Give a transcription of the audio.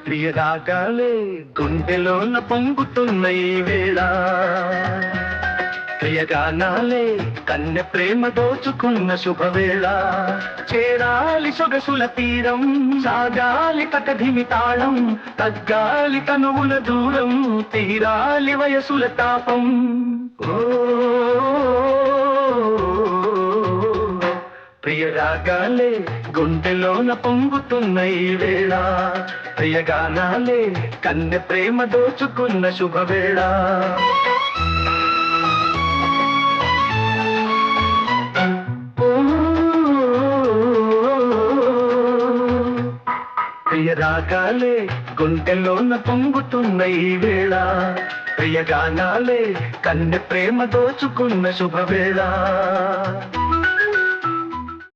ప్రియరాగాలే గుండెలోన పొంగుతున్న ఈ వేళ, ప్రియగానాలే కన్నె ప్రేమ దోచుకున్న శుభవేళ. చేరాలి సొగసుల తీరం, సాగాలి కటధిమి తాళం, తగ్గాలి తనువుల దూరం, తీరాలి వయసుల తాపం. ప్రియరాగాలే గుండెలోన పొంగుతున్న ఈ వేళ, ప్రియగానాలే కన్నె ప్రేమ దోచుకున్న శుభవేళ. ప్రియరాగాలే గుండెలోన పొంగుతున్న ఈ వేళ, ప్రియగానాలే కన్నె ప్రేమ దోచుకున్న శుభవేళ.